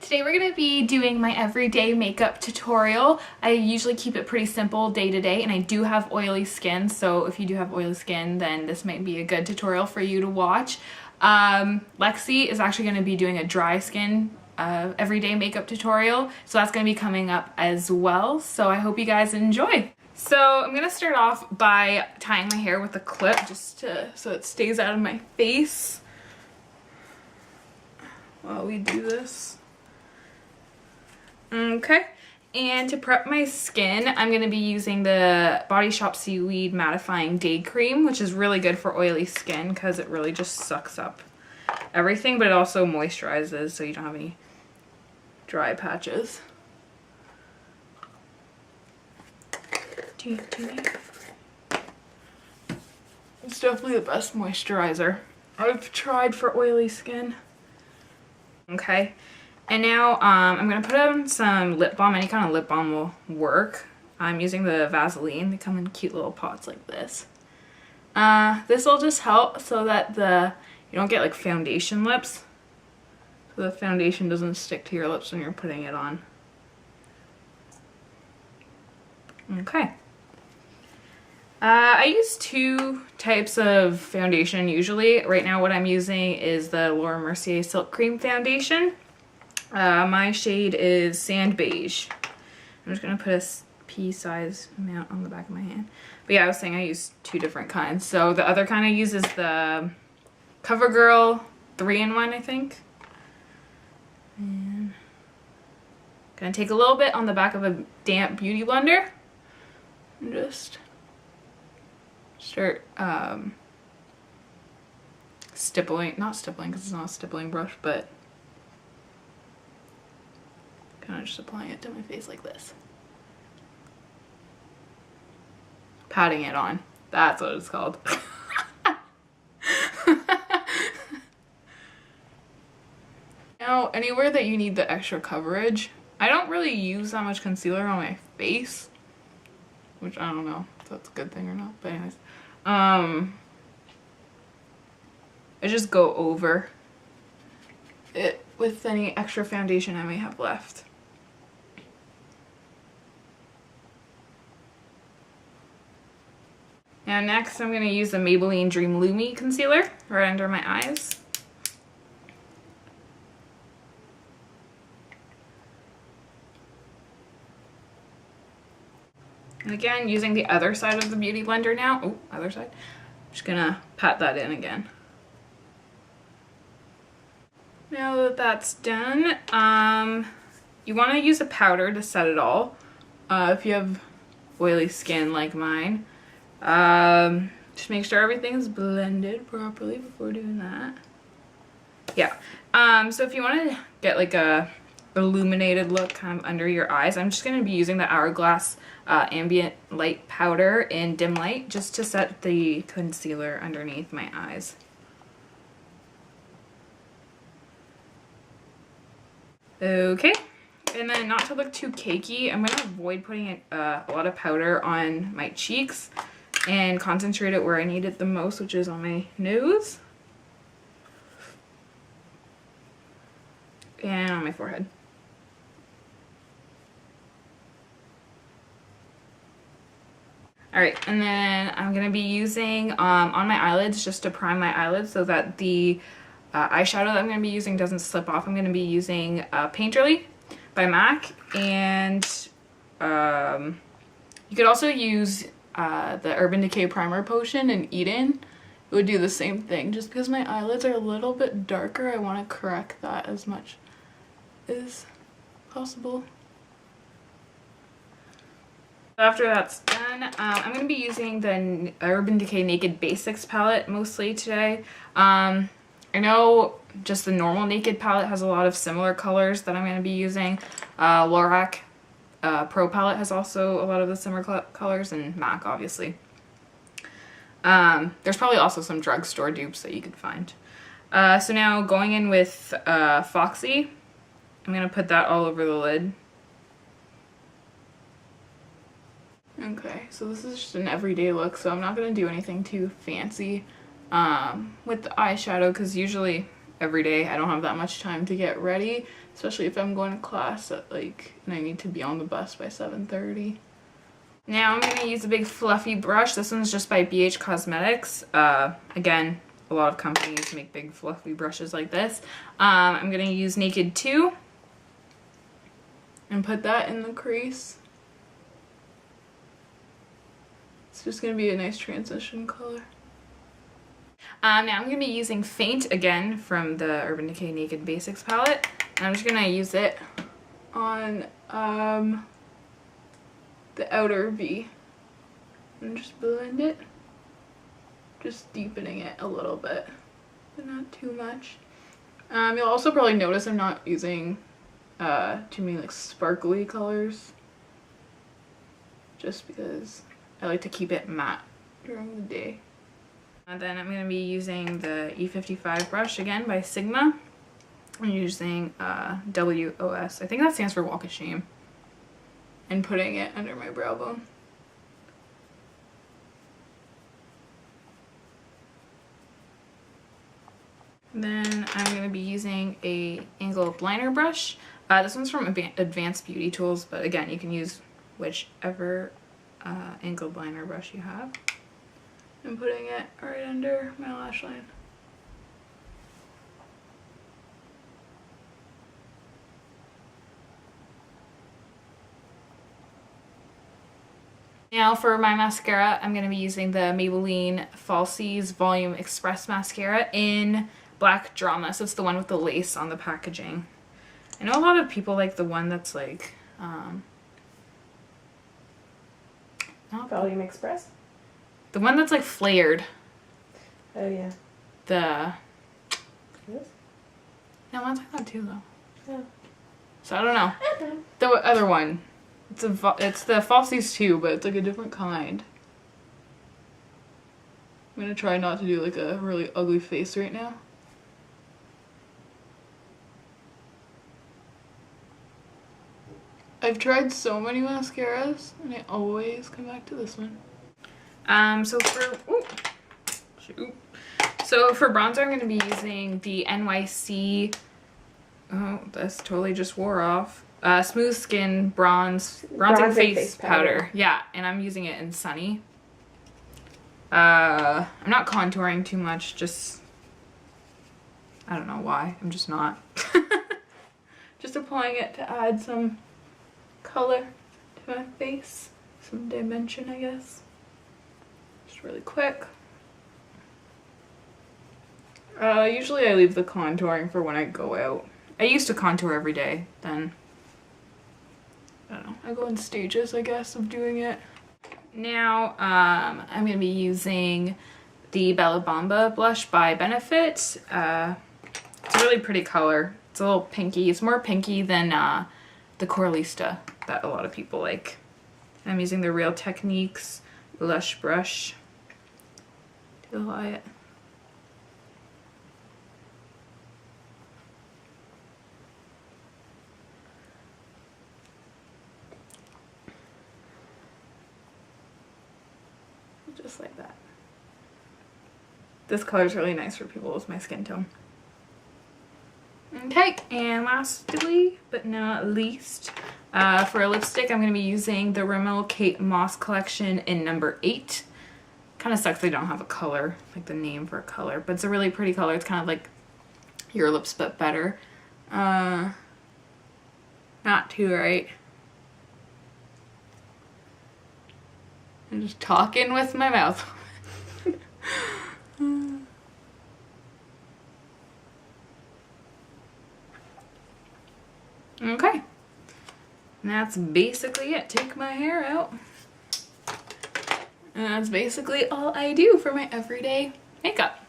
today we're going to be doing my everyday makeup tutorial. I usually keep it pretty simple day to day, and I do have oily skin, so if you do have oily skin then this might be a good tutorial for you to watch. Lexi is actually going to be doing a dry skin everyday makeup tutorial, so that's going to be coming up as well, so I hope you guys enjoy. So I'm going to start off by tying my hair with a clip just so it stays out of my face while we do this. Okay, and to prep my skin, I'm going to be using the Body Shop Seaweed Mattifying Day Cream, which is really good for oily skin because it really just sucks up everything, but it also moisturizes so you don't have any dry patches. It's definitely the best moisturizer I've tried for oily skin. Okay. And now I'm going to put on some lip balm. Any kind of lip balm will work. I'm using the Vaseline. They come in cute little pots like this. This will just help so that you don't get like foundation lips. So the foundation doesn't stick to your lips when you're putting it on. Okay. I use two types of foundation usually. Right now what I'm using is the Mercier Silk Cream Foundation. My shade is Sand Beige. I'm just going to put a pea-size amount on the back of my hand. But yeah, I was saying I use two different kinds. So the other kind I use is the CoverGirl 3-in-1, I think. And going to take a little bit on the back of a damp beauty blender and just start stippling, not stippling because it's not a stippling brush, but kind of just applying it to my face like this. Patting it on. That's what it's called. Now, anywhere that you need the extra coverage, I don't really use that much concealer on my face, which I don't know if that's a good thing or not, but anyways. I just go over it with any extra foundation I may have left. Now next I'm going to use the Maybelline Dream Lumi concealer right under my eyes. And again, using the other side of the beauty blender now. Oh, other side. Just gonna pat that in again. Now that that's done, you want to use a powder to set it all. If you have oily skin like mine. Just make sure everything's blended properly before doing that. Yeah. So if you want to get like a illuminated look kind of under your eyes, I'm just going to be using the Hourglass Ambient Light Powder in Dim Light just to set the concealer underneath my eyes. Okay. And then not to look too cakey, I'm going to avoid putting a lot of powder on my cheeks and concentrate it where I need it the most, which is on my nose and on my forehead. Alright, and then I'm going to be using on my eyelids just to prime my eyelids so that the eyeshadow that I'm going to be using doesn't slip off. I'm going to be using Painterly by MAC, and you could also use the Urban Decay Primer Potion in Eden. It would do the same thing. Just because my eyelids are a little bit darker, I want to correct that as much as possible. After that's done, I'm going to be using the Urban Decay Naked Basics palette mostly today. I know just the normal Naked palette has a lot of similar colors that I'm going to be using. Lorac Pro palette has also a lot of the similar colors, and MAC obviously. There's probably also some drugstore dupes that you could find. So now going in with Foxy, I'm going to put that all over the lid. Okay, so this is just an everyday look, so I'm not going to do anything too fancy with the eyeshadow, because usually every day. I don't have that much time to get ready, especially if I'm going to class at like, and I need to be on the bus by 7:30. Now I'm gonna use a big fluffy brush. This one's just by Beige Cosmetics. Again, a lot of companies make big fluffy brushes like this. I'm gonna use Naked 2 and put that in the crease. It's just gonna be a nice transition color. Now I'm going to be using Faint again from the Urban Decay Naked Basics palette. And I'm just going to use it on the outer V. And just blend it. Just deepening it a little bit, but not too much. You'll also probably notice I'm not using too many like sparkly colors. Just because I like to keep it matte during the day. And then I'm going to be using the E55 brush again by Sigma. I'm using WOS. I think that stands for Walk of Shame. And putting it under my brow bone. Then I'm going to be using a angled liner brush. This one's from Advanced Beauty Tools, but again, you can use whichever angled liner brush you have. I'm putting it right under my lash line. Now for my mascara, I'm going to be using the Maybelline Falsies Volume Express Mascara in Black Drama. So it's the one with the lace on the packaging. I know a lot of people like the one that's like, not Volume Express? The one that's like flared. Oh yeah. This? No, mine's like that too though. Oh. So I don't know. The other one. It's the Falsies too, but it's like a different kind. I'm gonna try not to do like a really ugly face right now. I've tried so many mascaras and I always come back to this one. So for bronzer, I'm going to be using the NYC, oh, this totally just wore off, Smooth Skin Bronzing Face Powder. Yeah, and I'm using it in Sunny. I'm not contouring too much, just, I don't know why, I'm just not. Just applying it to add some color to my face, some dimension, I guess. Just really quick. Usually I leave the contouring for when I go out. I used to contour every day, then I don't know. I go in stages, I guess, of doing it. Now, I'm going to be using the Bellabamba blush by Benefit. It's a really pretty color. It's a little pinky. It's more pinky than the Coralista that a lot of people like. I'm using the Real Techniques Lush brush to apply it. Just like that. This color is really nice for people with my skin tone. Okay, and lastly but not least, for a lipstick, I'm going to be using the Rimmel Kate Moss collection in number 8. Kind of sucks they don't have a color, like the name for a color, but it's a really pretty color. It's kind of like Your Lips but better. Not too right. I'm just talking with my mouth. Okay. And that's basically it. Take my hair out. And that's basically all I do for my everyday makeup.